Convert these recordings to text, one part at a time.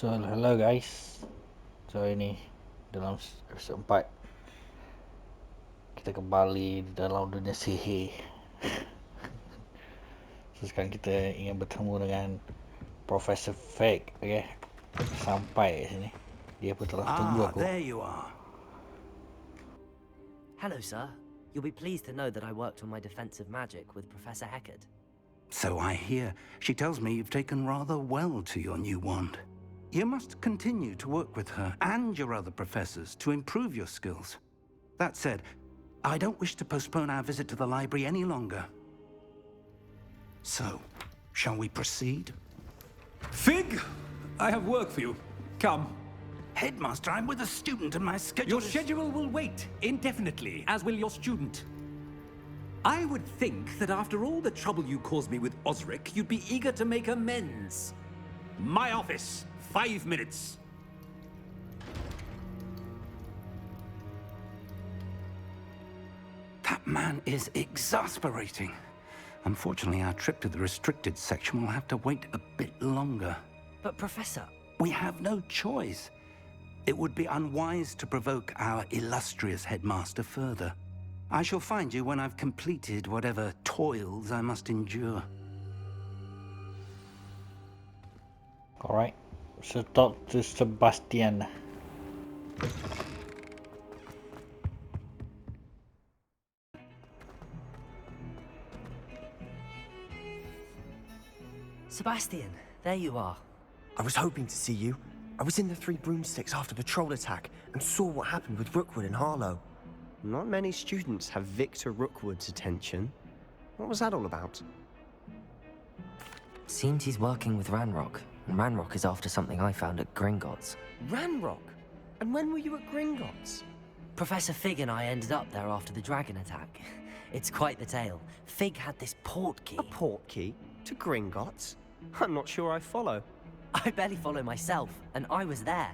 So, hello guys. So, ini dalam episode 4 kita kembali di dalam dunia sihir. So, sekarang kita ingin bertemu dengan Professor Fake. Okay, sampai sini. Dia pun telah tunggu aku. There you are. Hello, sir. You'll be pleased to know that I worked on my defensive magic with Professor Heckard. So I hear. She tells me you've taken rather well to your new wand. You must continue to work with her and your other professors to improve your skills. That said, I don't wish to postpone our visit to the library any longer. So, shall we proceed? Fig, I have work for you. Come. Headmaster, I'm with a student and my schedule Your schedule will wait indefinitely, as will your student. I would think that after all the trouble you caused me with Osric, you'd be eager to make amends. My office, 5 minutes. That man is exasperating. Unfortunately, our trip to the restricted section will have to wait a bit longer. But, Professor... We have no choice. It would be unwise to provoke our illustrious headmaster further. I shall find you when I've completed whatever toils I must endure. Alright. So, talk to Sebastian. Sebastian, there you are. I was hoping to see you. I was in the Three Broomsticks after the troll attack and saw what happened with Rookwood and Harlow. Not many students have Victor Rookwood's attention. What was that all about? Seems he's working with Ranrock, and Ranrock is after something I found at Gringotts. Ranrock? And when were you at Gringotts? Professor Fig and I ended up there after the dragon attack. It's quite the tale. Fig had this port key. A port key? To Gringotts? I'm not sure I follow. I barely follow myself, and I was there.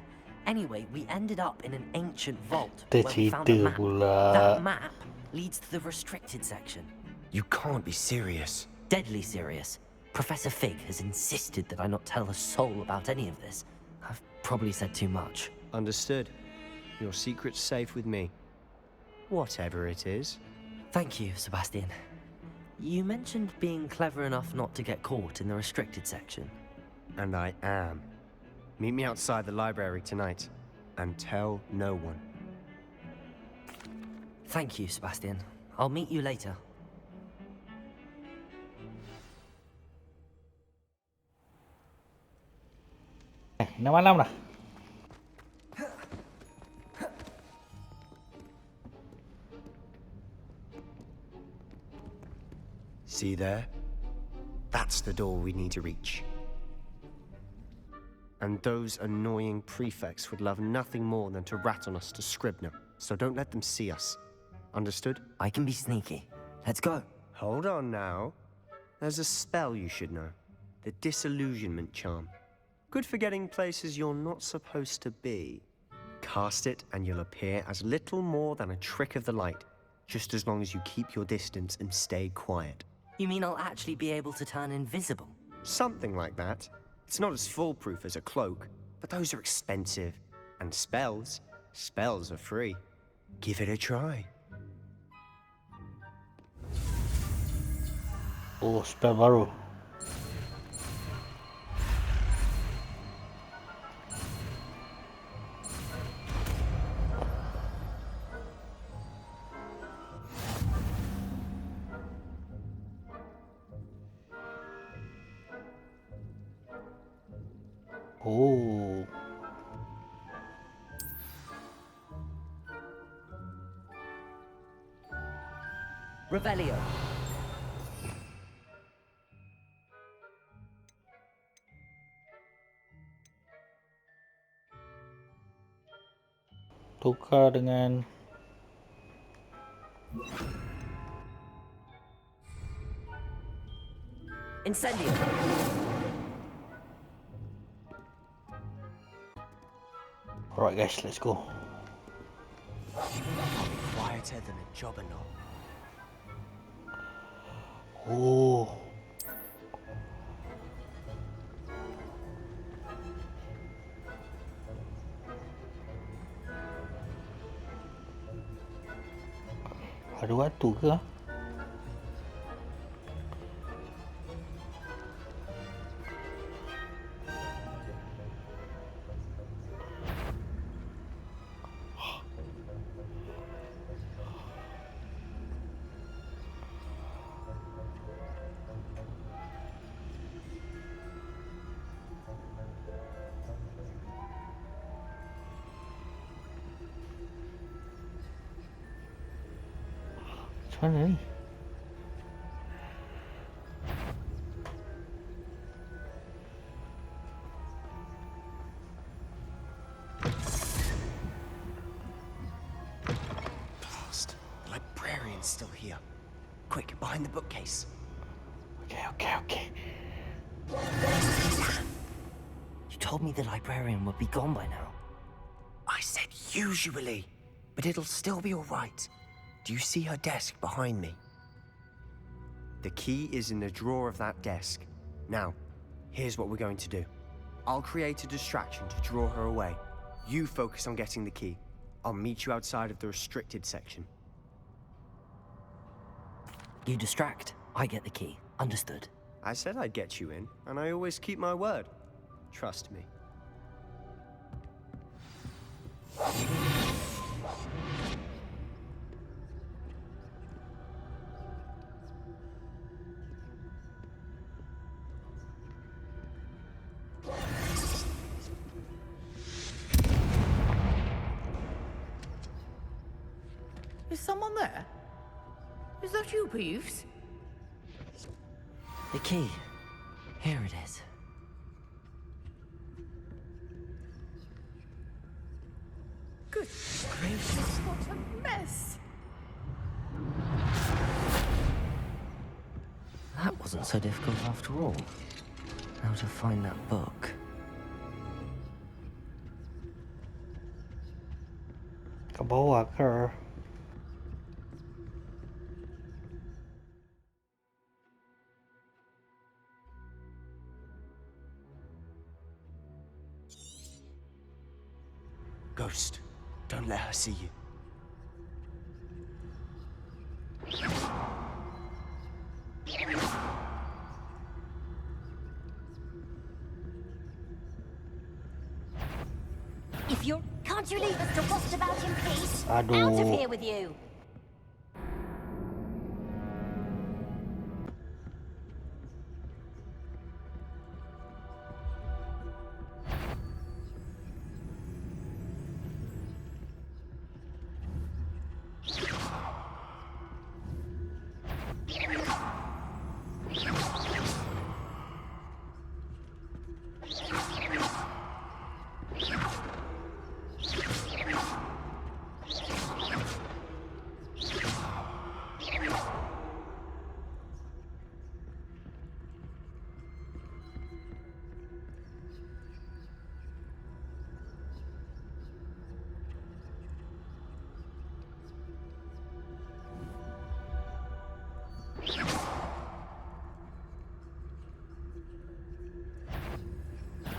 Anyway, we ended up in an ancient vault where we found a map. That map leads to the restricted section. You can't be serious. Deadly serious. Professor Fig has insisted that I not tell a soul about any of this. I've probably said too much. Understood. Your secret's safe with me. Whatever it is. Thank you, Sebastian. You mentioned being clever enough not to get caught in the restricted section. And I am. Meet me outside the library tonight, and tell no one. Thank you, Sebastian. I'll meet you later. Dah malam dah. See there? That's the door we need to reach. And those annoying prefects would love nothing more than to rat on us to Scribner, so don't let them see us. Understood? I can be sneaky. Let's go. Hold on now. There's a spell you should know. The Disillusionment Charm. Good for getting places you're not supposed to be. Cast it and you'll appear as little more than a trick of the light, just as long as you keep your distance and stay quiet. You mean I'll actually be able to turn invisible? Something like that. It's not as foolproof as a cloak, but those are expensive. And spells are free. Give it a try. Oh, spell baru. Oh. Revelio. Tukar dengan Incendio. Alright guys, let's go. Quieter than a jobberknoll. Ada waktu ke? Macam mana ni? Blast. The librarian's still here. Quick, behind the bookcase. Okay. You told me the librarian would be gone by now. I said usually, but it'll still be all right. Do you see her desk behind me? The key is in the drawer of that desk. Now, here's what we're going to do. I'll create a distraction to draw her away. You focus on getting the key. I'll meet you outside of the restricted section. You distract, I get the key. Understood. I said I'd get you in, and I always keep my word. Trust me. Is someone there? Is that you, Peeves? The key. Here it is. Good gracious, what a mess! That wasn't so difficult after all. How to find that book. Ke bawah ke? Ghost, don't let her see you. If you're... Can't you leave us to rust about in peace? Aduh. Out of here with you!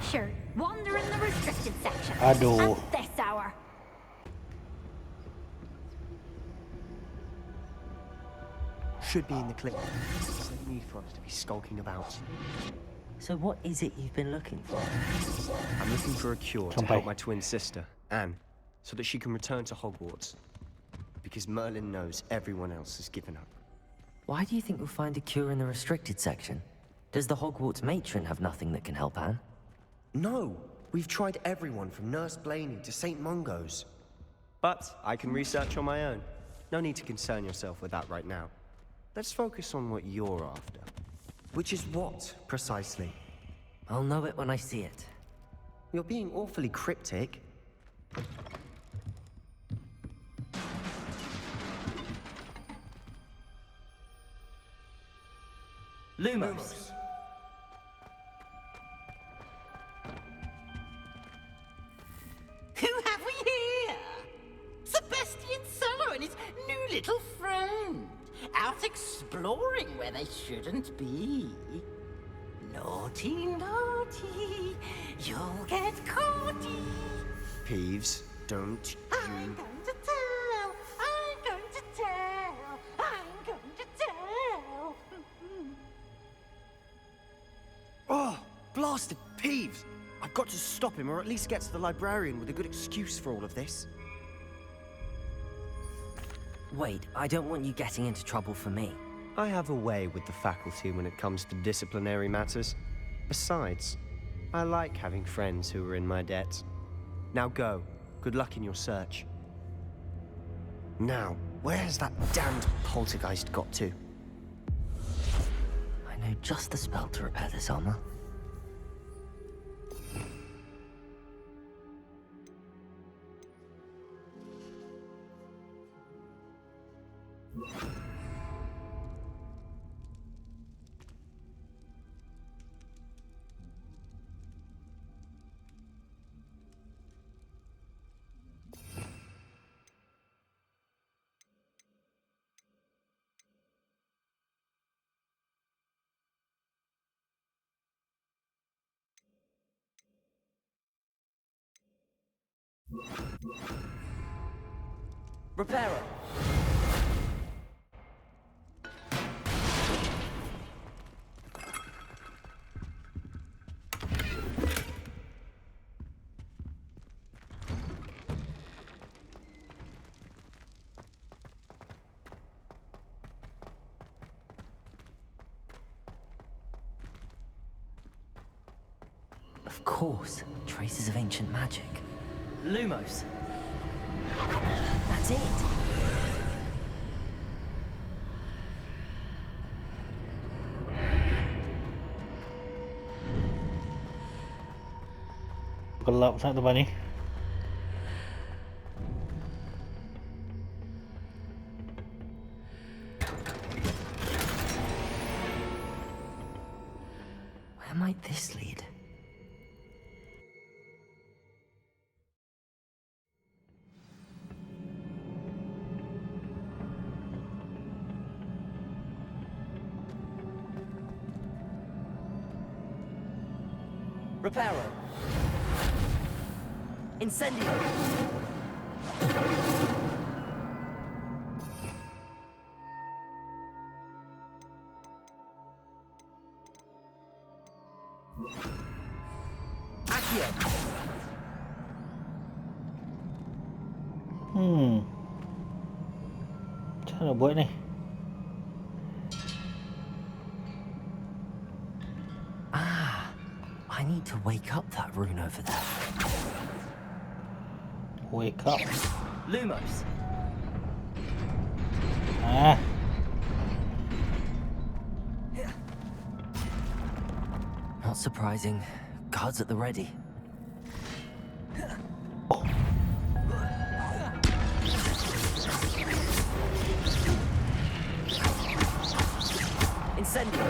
Sure, wander in the restricted section. Aduh. At this hour. Should be in the clip. There's no need for us to be skulking about. So what is it you've been looking for? I'm looking for a cure to Sampai. help my twin sister, Anne, so that she can return to Hogwarts. Because Merlin knows everyone else has given up. Why do you think we'll find a cure in the restricted section? Does the Hogwarts matron have nothing that can help Anne? No, we've tried everyone from Nurse Blaney to St. Mungo's. But I can research on my own. No need to concern yourself with that right now. Let's focus on what you're after. Which is what, precisely? I'll know it when I see it. You're being awfully cryptic. Lumos. Who have we here? Sebastian Sallow and his new little friend. Out exploring where they shouldn't be. Naughty, naughty, you'll get caughty. Peeves, don't I'm going to tell, I'm going to tell. bastard Peeves! I've got to stop him, or at least get to the librarian with a good excuse for all of this. Wait, I don't want you getting into trouble for me. I have a way with the faculty when it comes to disciplinary matters. Besides, I like having friends who are in my debt. Now go. Good luck in your search. Now, where's that damned poltergeist got to? I know just the spell to repair this armor. Repairer! Of course, traces of ancient magic. Lumos. That's it. Gelap sangat depan ni. Where might this lead? Reparo. Incendio. Accio. Macam mana buat ni? I need to wake up that rune over there. Wake up. Lumos. Ah. Not surprising. Guards at the ready. Incendio.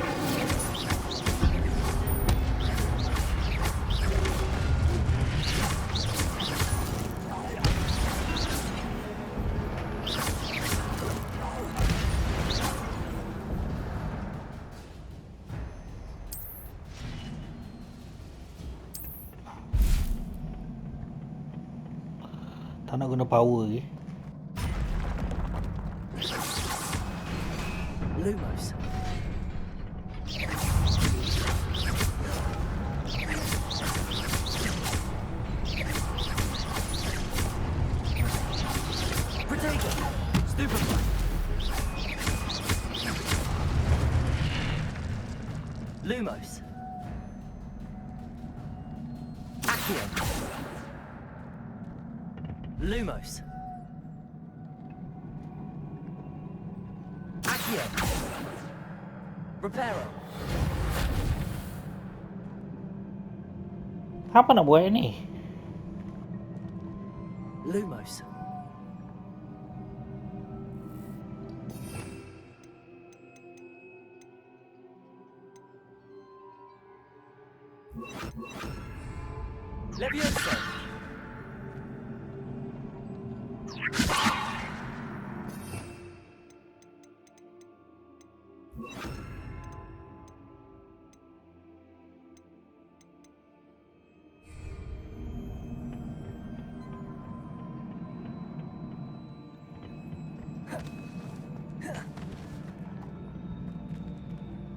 Tak nak guna power lagi. Lumos. Protego. Stupefy. Lumos. Accio. Lumos. Accio. Reparo. Apa nak buat ni? Lumos. Levioso.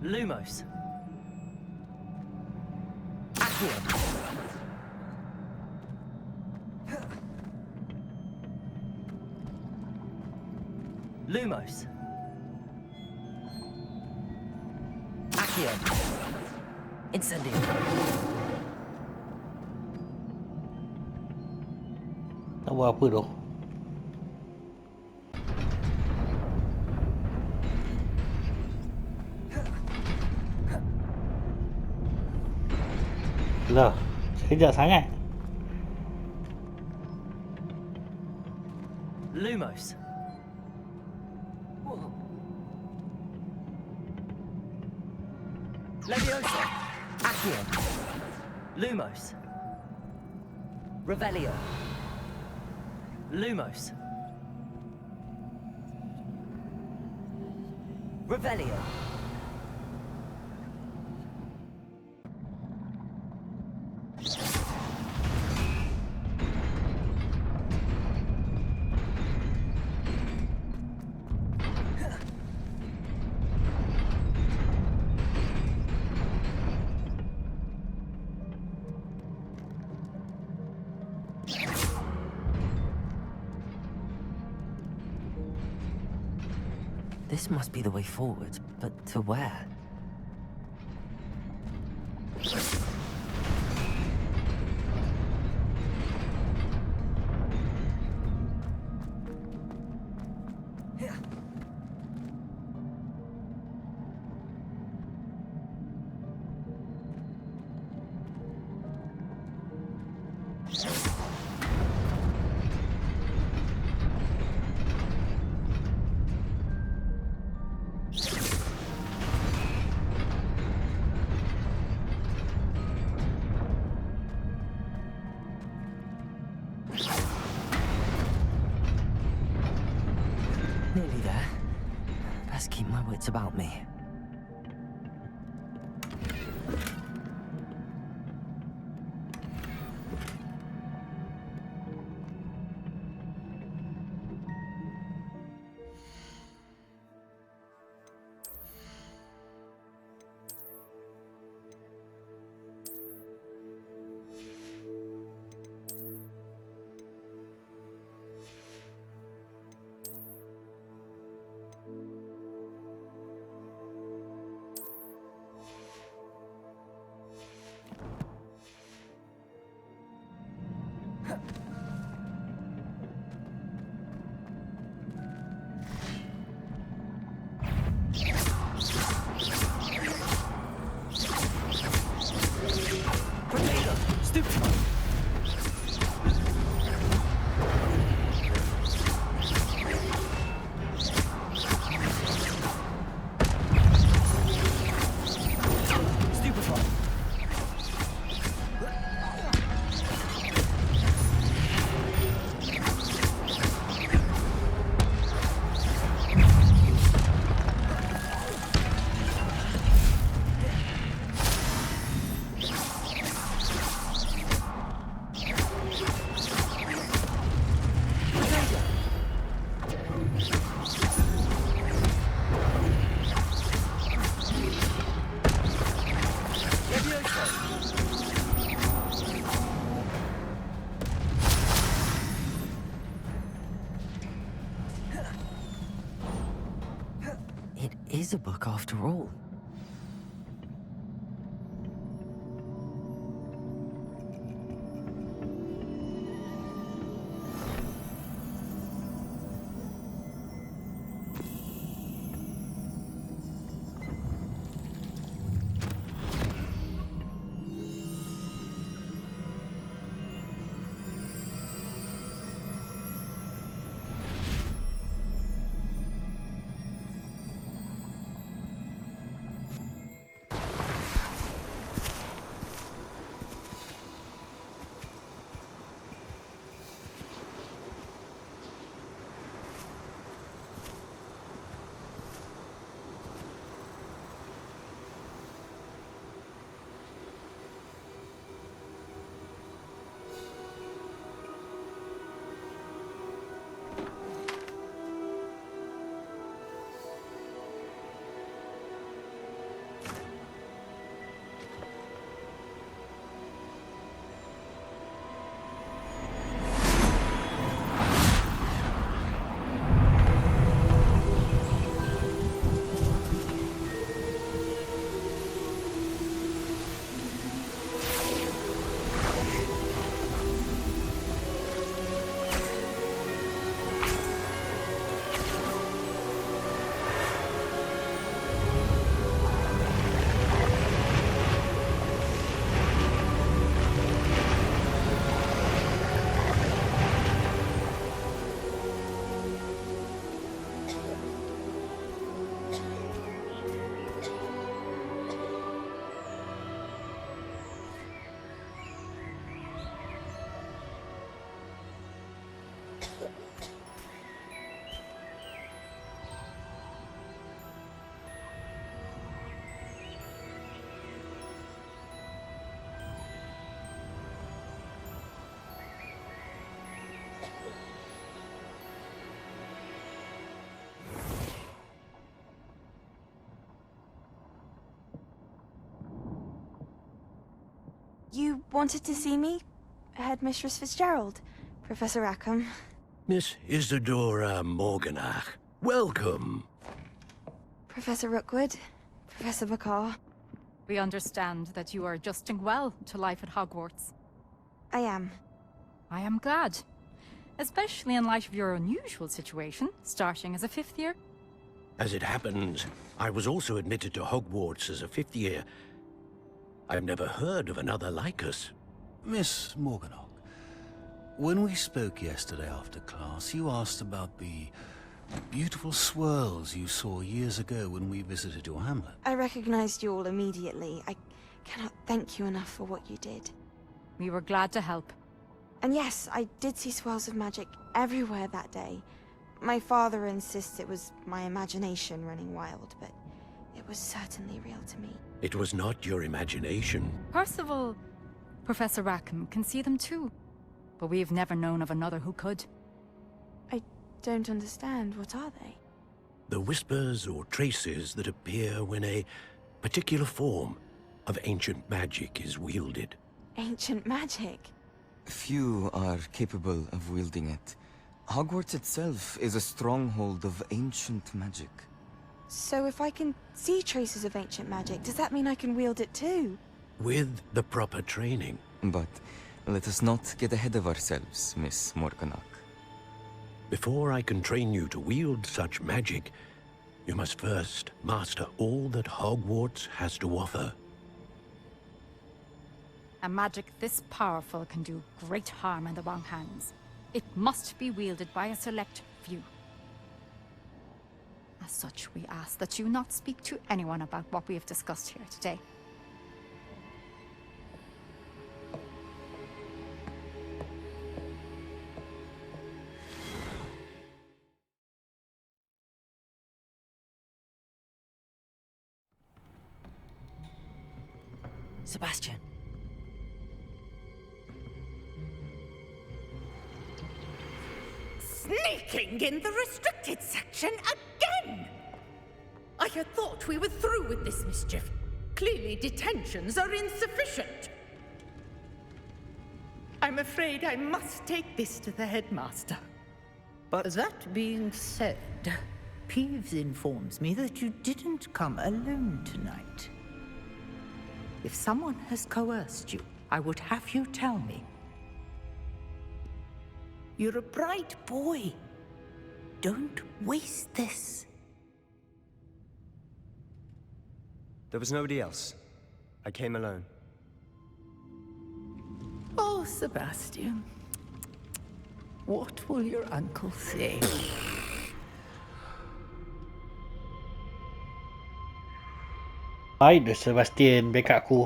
Lumos. Accio. Lumos. Accio. Incendio. Tak buat apa tu. Lah, sekejap sangat. Lumos. Leviosa. Accio. Lumos. Revelio. Lumos. Revelio. This must be the way forward, but to where? Nearly there. Best keep my wits about me. It is a book after all. You wanted to see me? Headmistress Fitzgerald, Professor Rackham. Miss Isadora Morganach, welcome. Professor Rookwood, Professor Bakar. We understand that you are adjusting well to life at Hogwarts. I am. I am glad. Especially in light of your unusual situation, starting as a 5th year. As it happens, I was also admitted to Hogwarts as a 5th year. I've never heard of another like us. Miss Morganach, when we spoke yesterday after class, you asked about the beautiful swirls you saw years ago when we visited your hamlet. I recognized you all immediately. I cannot thank you enough for what you did. We were glad to help. And yes, I did see swirls of magic everywhere that day. My father insists it was my imagination running wild, but it was certainly real to me. It was not your imagination. Percival, Professor Rackham can see them too. But we've never known of another who could. I don't understand. What are they? The whispers or traces that appear when a particular form of ancient magic is wielded. Ancient magic? Few are capable of wielding it. Hogwarts itself is a stronghold of ancient magic. So if I can see traces of ancient magic, does that mean I can wield it too? With the proper training. But let us not get ahead of ourselves, Miss Morganach. Before I can train you to wield such magic, you must first master all that Hogwarts has to offer. A magic this powerful can do great harm in the wrong hands. It must be wielded by a select few. As such, we ask that you not speak to anyone about what we have discussed here today. Sebastian. Sneaking in the restricted section again! I had thought we were through with this mischief. Clearly detentions are insufficient. I'm afraid I must take this to the headmaster. But that being said, Peeves informs me that you didn't come alone tonight. If someone has coerced you, I would have you tell me. You're a bright boy. Don't waste this. There was nobody else. I came alone. Oh, Sebastian. What will your uncle say? Hai, Sebastian, backup aku.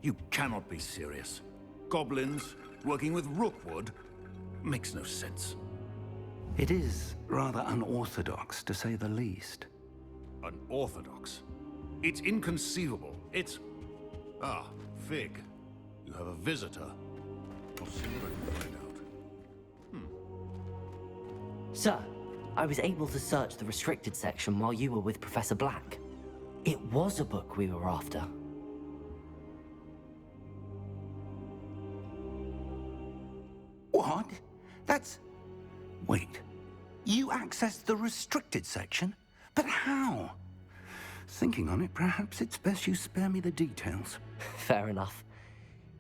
You cannot be serious. Goblins working with Rookwood makes no sense. It is rather unorthodox, to say the least. Unorthodox? It's inconceivable. It's... Ah, Fig. You have a visitor. I'll see what I can find out. Sir, I was able to search the restricted section while you were with Professor Black. It was a book we were after. What? That's... Wait. You accessed the restricted section? But how? Thinking on it, perhaps it's best you spare me the details. Fair enough.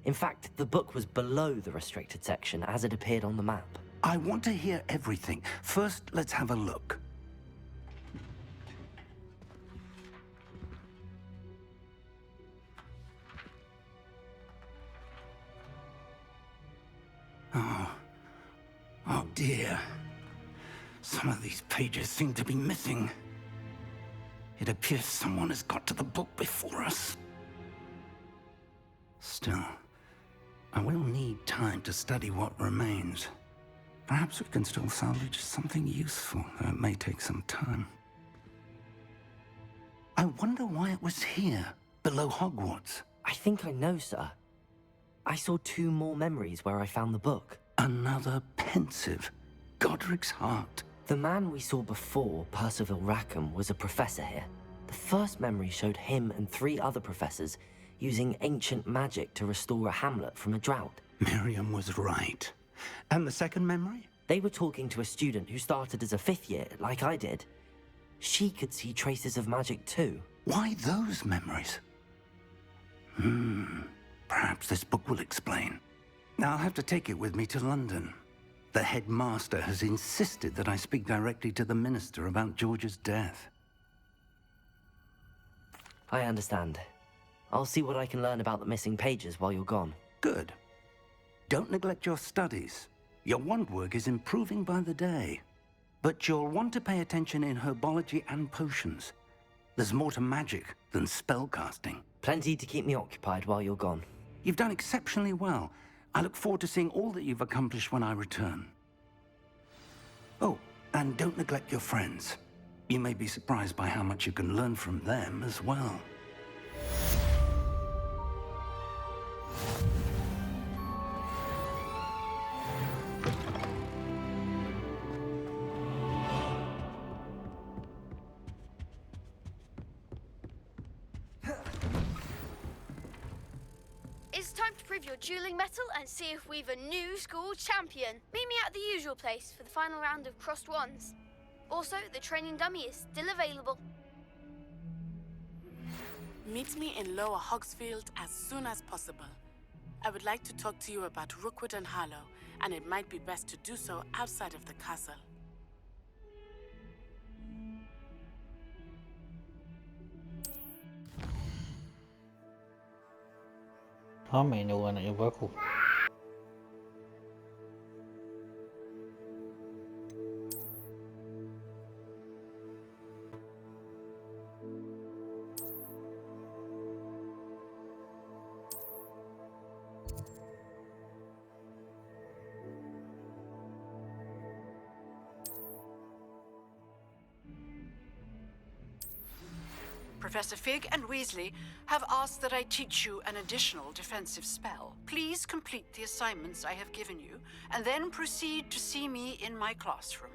In fact, the book was below the restricted section as it appeared on the map. I want to hear everything. First, let's have a look. Oh dear. Some of these pages seem to be missing. It appears someone has got to the book before us. Still, I will need time to study what remains. Perhaps we can still salvage something useful, though it may take some time. I wonder why it was here, below Hogwarts. I think I know, sir. I saw 2 more memories where I found the book. Another pensive. Godric's heart. The man we saw before, Percival Rackham, was a professor here. The first memory showed him and 3 other professors using ancient magic to restore a hamlet from a drought. Miriam was right. And the second memory? They were talking to a student who started as a 5th year, like I did. She could see traces of magic too. Why those memories? Perhaps this book will explain. Now I'll have to take it with me to London. The headmaster has insisted that I speak directly to the minister about George's death. I understand. I'll see what I can learn about the missing pages while you're gone. Good. Don't neglect your studies. Your wand work is improving by the day. But you'll want to pay attention in herbology and potions. There's more to magic than spellcasting. Plenty to keep me occupied while you're gone. You've done exceptionally well. I look forward to seeing all that you've accomplished when I return. Oh, and don't neglect your friends. You may be surprised by how much you can learn from them as well. It's time to prove your dueling mettle and see if we've a new school champion. Meet me at the usual place for the final round of crossed wands. Also, the training dummy is still available. Meet me in Lower Hogsfield as soon as possible. I would like to talk to you about Rookwood and Harlow, and it might be best to do so outside of the castle. Kami iniwan ng iba ko. Professor Fig and Weasley have asked that I teach you an additional defensive spell. Please complete the assignments I have given you, and then proceed to see me in my classroom.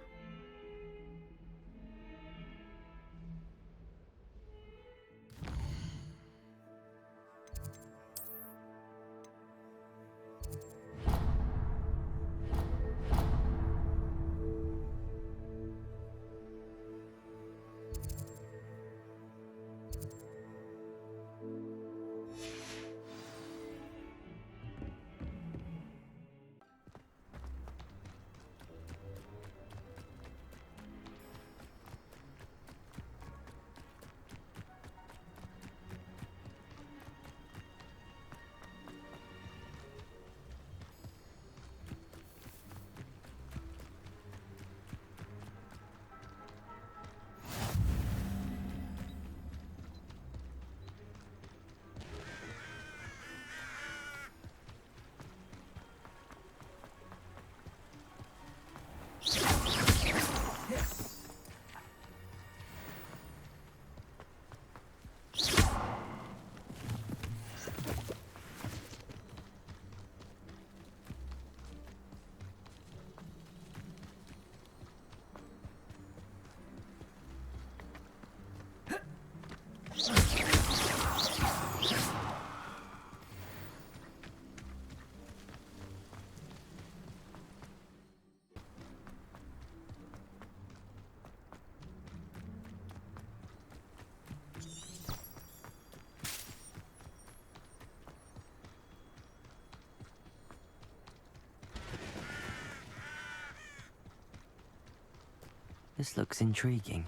This looks intriguing.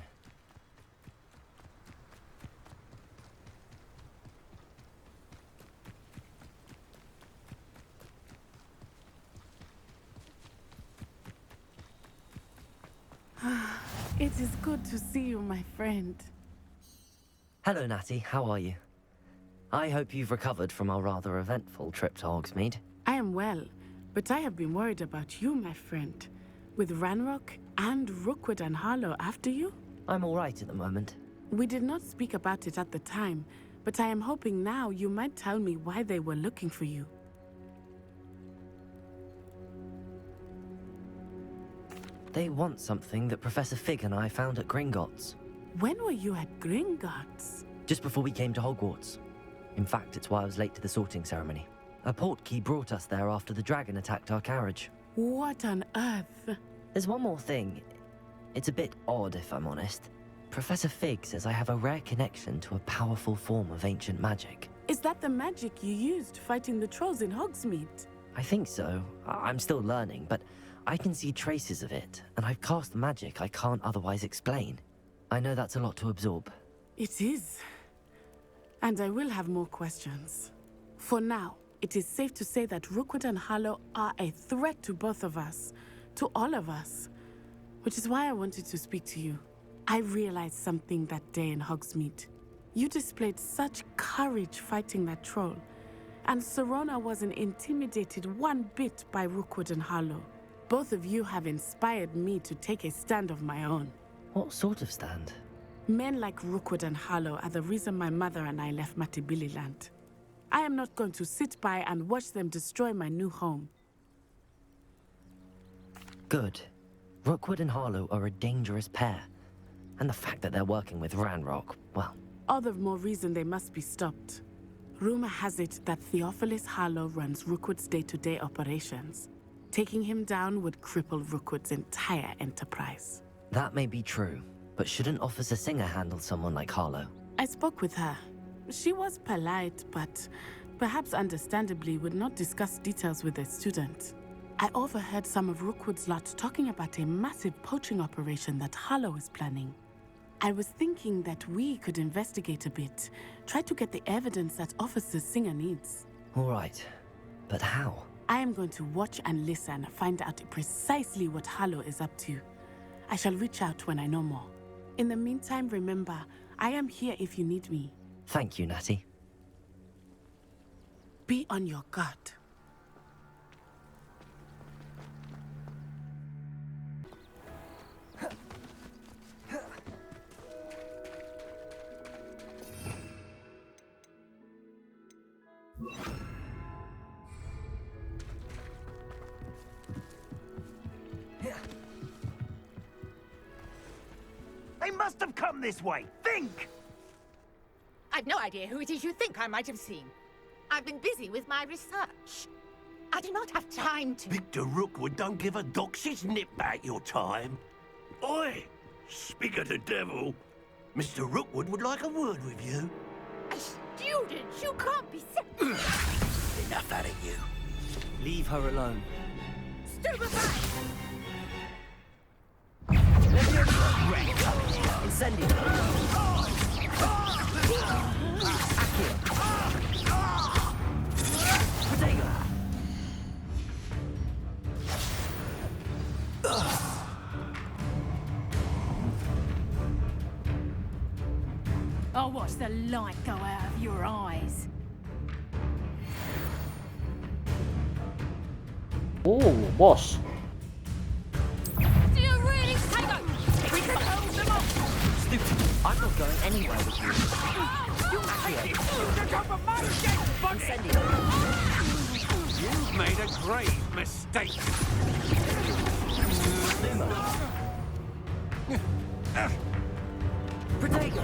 It is good to see you, my friend. Hello, Natty. How are you? I hope you've recovered from our rather eventful trip to Hogsmeade. I am well, but I have been worried about you, my friend. With Ranrock and Rookwood and Harlow after you? I'm all right at the moment. We did not speak about it at the time, but I am hoping now you might tell me why they were looking for you. They want something that Professor Fig and I found at Gringotts. When were you at Gringotts? Just before we came to Hogwarts. In fact, it's why I was late to the sorting ceremony. A portkey brought us there after the dragon attacked our carriage. What on earth? There's one more thing. It's a bit odd, if I'm honest. Professor Fig says I have a rare connection to a powerful form of ancient magic. Is that the magic you used fighting the trolls in Hogsmeade? I think so. I'm still learning, but I can see traces of it, and I've cast magic I can't otherwise explain. I know that's a lot to absorb. It is. And I will have more questions. For now, it is safe to say that Rookwood and Harlow are a threat to both of us, to all of us. Which is why I wanted to speak to you. I realized something that day in Hogsmeade. You displayed such courage fighting that troll, and Serona wasn't intimidated one bit by Rookwood and Harlow. Both of you have inspired me to take a stand of my own. What sort of stand? Men like Rookwood and Harlow are the reason my mother and I left Matibili-land. I am not going to sit by and watch them destroy my new home. Good. Rookwood and Harlow are a dangerous pair. And the fact that they're working with Ranrock, well... All the more reason they must be stopped. Rumor has it that Theophilus Harlow runs Rookwood's day-to-day operations. Taking him down would cripple Rookwood's entire enterprise. That may be true, but shouldn't Officer Singer handle someone like Harlow? I spoke with her. She was polite, but perhaps understandably would not discuss details with a student. I overheard some of Rookwood's lot talking about a massive poaching operation that Harlow is planning. I was thinking that we could investigate a bit, try to get the evidence that Officer Singer needs. All right, but how? I am going to watch and listen, find out precisely what Harlow is up to. I shall reach out when I know more. In the meantime, remember, I am here if you need me. Thank you, Natty. Be on your guard. They must have come this way. Think! I've no idea who it is you think I might have seen. I've been busy with my research. I do not have time to... Victor Rookwood don't give a doxy's nip back your time. Oi! Speak of the devil. Mr. Rookwood would like a word with you. A student? You can't be... Enough out of you. Leave her alone. Stupefy! Incendio! Protego! I'll watch the light go out of your eyes. Oh, boss. Do you really take a... We can hold them off! Stupid! I'm not going anywhere with you. Incendio! You've made a grave mistake. Protego!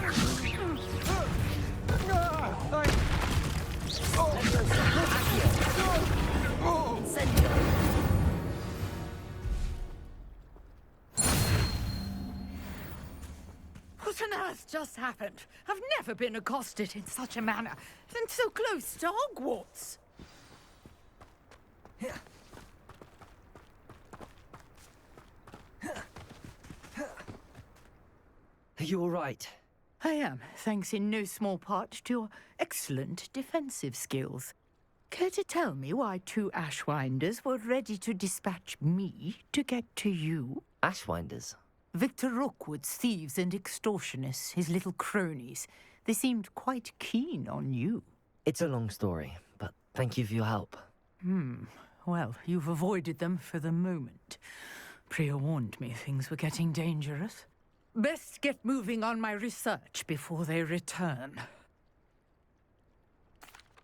Incendio! What on earth just happened? I've never been accosted in such a manner, and so close to Hogwarts. Are you all right? I am, thanks in no small part to your excellent defensive skills. Care to tell me why 2 Ashwinders were ready to dispatch me to get to you? Ashwinders? Victor Rookwood's thieves and extortionists, his little cronies. They seemed quite keen on you. It's a long story, but thank you for your help. Well, you've avoided them for the moment. Priya warned me things were getting dangerous. Best get moving on my research before they return.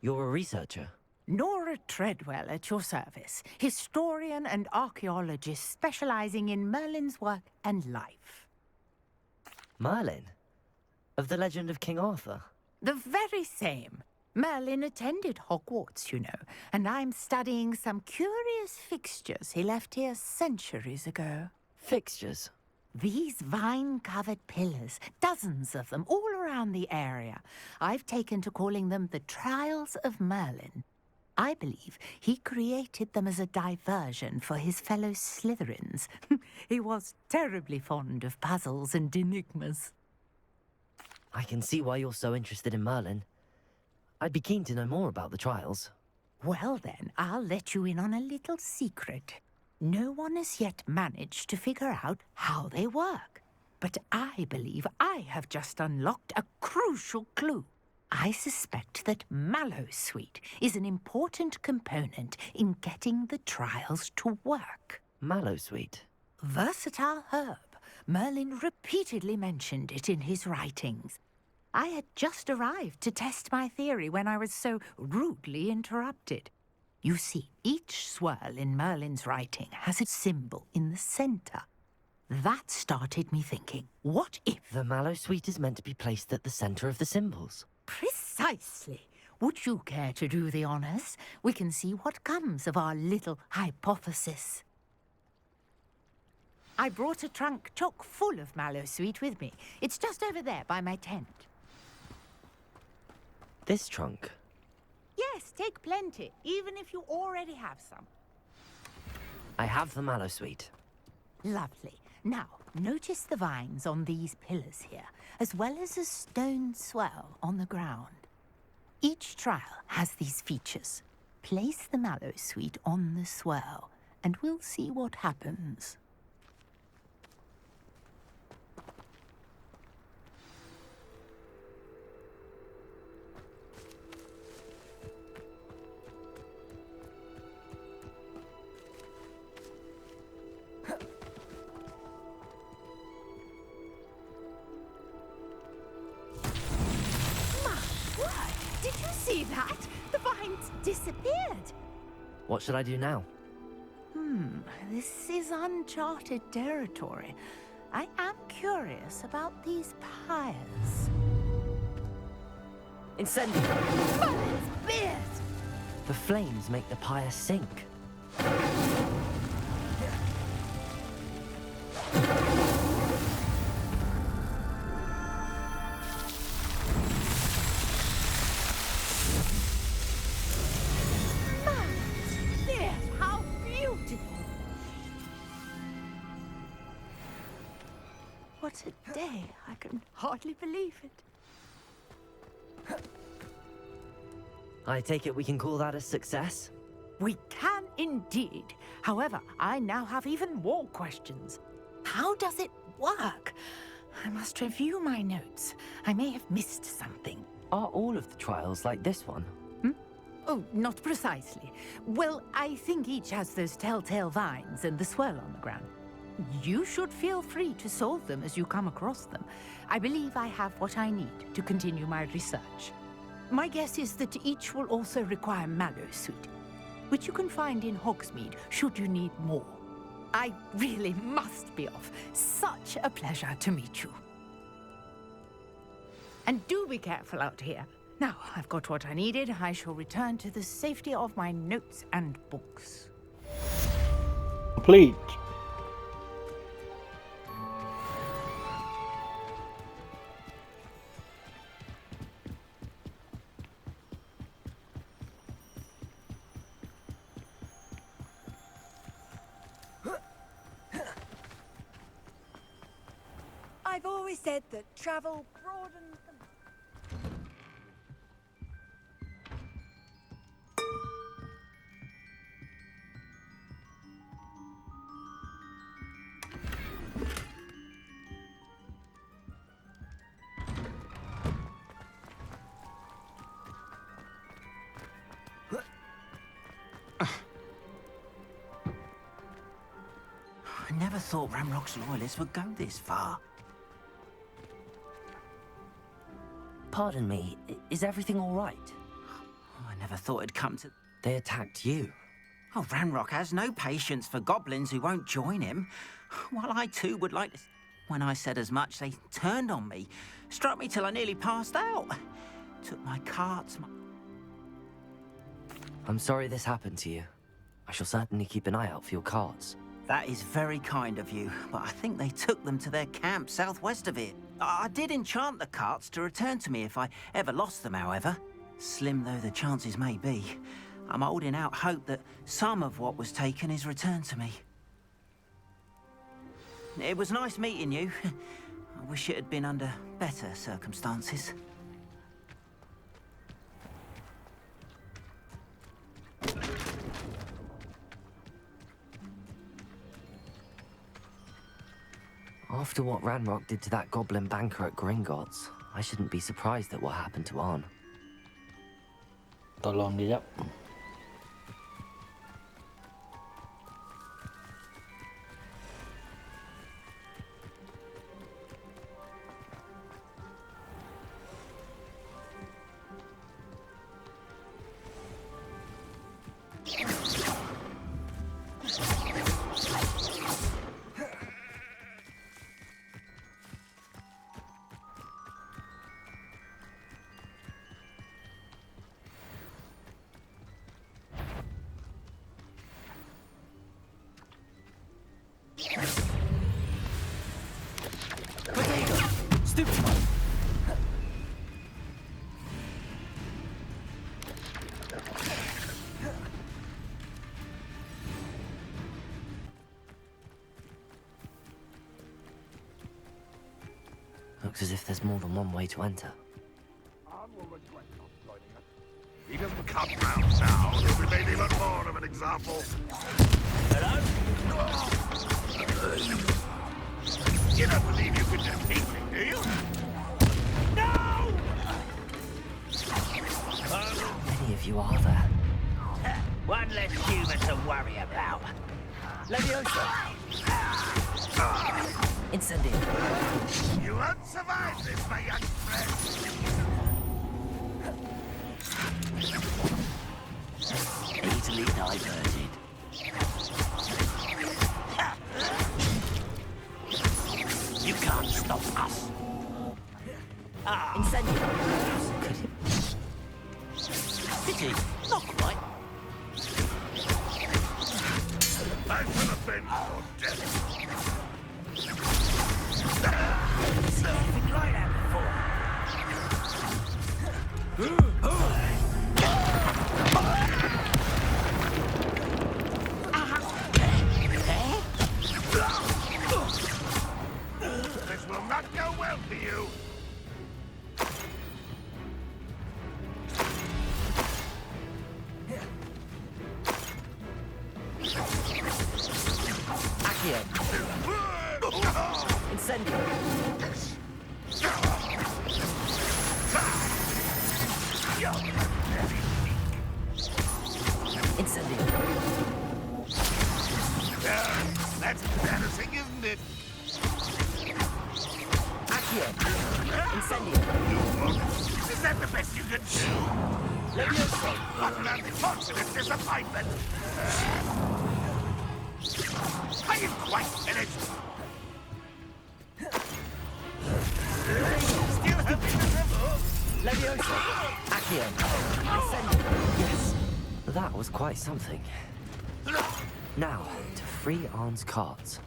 You're a researcher? Nora Treadwell at your service, historian and archaeologist specializing in Merlin's work and life. Merlin? Of the legend of King Arthur? The very same. Merlin attended Hogwarts, you know, and I'm studying some curious fixtures he left here centuries ago. Fixtures? These vine-covered pillars, dozens of them, all around the area. I've taken to calling them the Trials of Merlin. I believe he created them as a diversion for his fellow Slytherins. He was terribly fond of puzzles and enigmas. I can see why you're so interested in Merlin. I'd be keen to know more about the trials. Well then, I'll let you in on a little secret. No one has yet managed to figure out how they work. But I believe I have just unlocked a crucial clue. I suspect that Mallowsweet is an important component in getting the trials to work. Mallowsweet? Versatile herb. Merlin repeatedly mentioned it in his writings. I had just arrived to test my theory when I was so rudely interrupted. You see, each swirl in Merlin's writing has a symbol in the center. That started me thinking, what if... The Mallowsweet is meant to be placed at the center of the symbols. Precisely. Would you care to do the honors? We can see what comes of our little hypothesis. I brought a trunk chock full of Mallowsweet with me. It's just over there by my tent. This trunk? Yes, take plenty, even if you already have some. I have the Mallowsweet. Lovely. Now, notice the vines on these pillars here, as well as a stone swell on the ground. Each trial has these features. Place the Mallowsweet on the swell, and we'll see what happens. Did you see that? The vines disappeared. What should I do now? This is uncharted territory. I am curious about these pyres. Incendiary! Merlin's beard! The flames make the pyre sink. How beautiful! What a day. I can hardly believe it. I take it we can call that a success? We can indeed. However, I now have even more questions. How does it work? I must review my notes. I may have missed something. Are all of the trials like this one? Oh, not precisely. Well, I think each has those telltale vines and the swirl on the ground. You should feel free to solve them as you come across them. I believe I have what I need to continue my research. My guess is that each will also require Mallowsweet, which you can find in Hogsmeade should you need more. I really must be off. Such a pleasure to meet you. And do be careful out here. Now, I've got what I needed. I shall return to the safety of my notes and books. Complete. I've always always said that travel broadens the... I never thought Ramrock's loyalists would go this far. Pardon me, is everything all right? I never thought it'd come to... They attacked you. Oh, Ramrock has no patience for goblins who won't join him. While I too would like to... When I said as much, they turned on me, struck me till I nearly passed out. Took my carts, I'm sorry this happened to you. I shall certainly keep an eye out for your carts. That is very kind of you, but I think they took them to their camp southwest of here. I did enchant the carts to return to me if I ever lost them, however. Slim though the chances may be, I'm holding out hope that some of what was taken is returned to me. It was nice meeting you. I wish it had been under better circumstances. After what Ranrock did to that goblin banker at Gringotts, I shouldn't be surprised at what happened to Arn. Tolong dia, jap. Looks as if there's more than one way to enter. He doesn't come round now. We made even more of an example. Hello? You don't believe you could defeat me, do you? No! Many of you are there. One less human to worry about. Leviosa! Incendio. You won't survive this, my young friend. Easily diverted. You can't stop us. Incendio. Pity, not quite. I should have been more dead. Nothing like that before. This will not go well for you. Accio. Incendio. Incendio. That's embarrassing, isn't it? Accio. Incendio. Is that the best you can do? Leviosa. What an unfortunate disappointment. Are you quite finished? Still having the trouble? Leviosa. Accio. Incendio. Yes, that was quite something. Now, to free Arn's carts.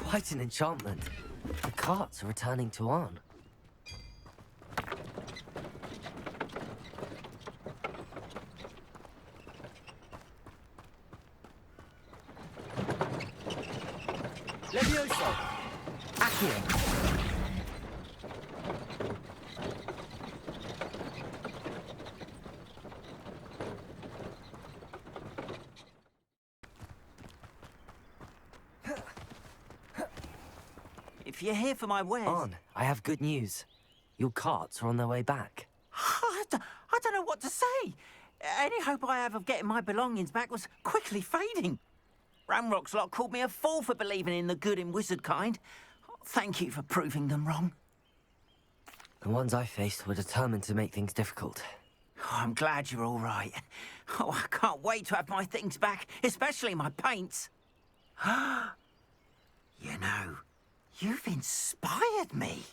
Quite an enchantment. The carts are returning to Arn. Levioso! Accio! If you're here for my wares... Arn, I have good news. Your carts are on their way back. I don't know what to say. Any hope I have of getting my belongings back was quickly fading. Ramrock's lot called me a fool for believing in the good in wizard kind. Thank you for proving them wrong. The ones I faced were determined to make things difficult. Oh, I'm glad you're all right. Oh, I can't wait to have my things back, especially my paints. You know, you've inspired me.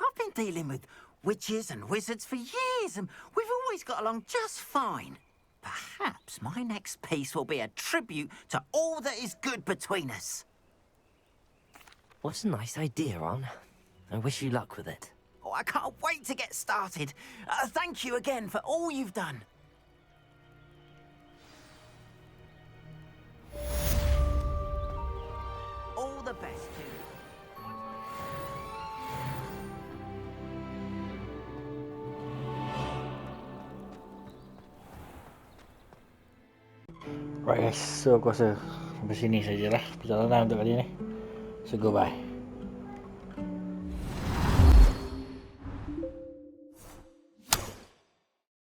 I've been dealing with witches and wizards for years, and we've always got along just fine. Perhaps my next piece will be a tribute to all that is good between us. What a nice idea, Arn. I wish you luck with it. Oh, I can't wait to get started. Thank you again for all you've done. All the best to you. Right guys, so aku rasa sampai sini sajalah perjalanan untuk kali ni. So goodbye.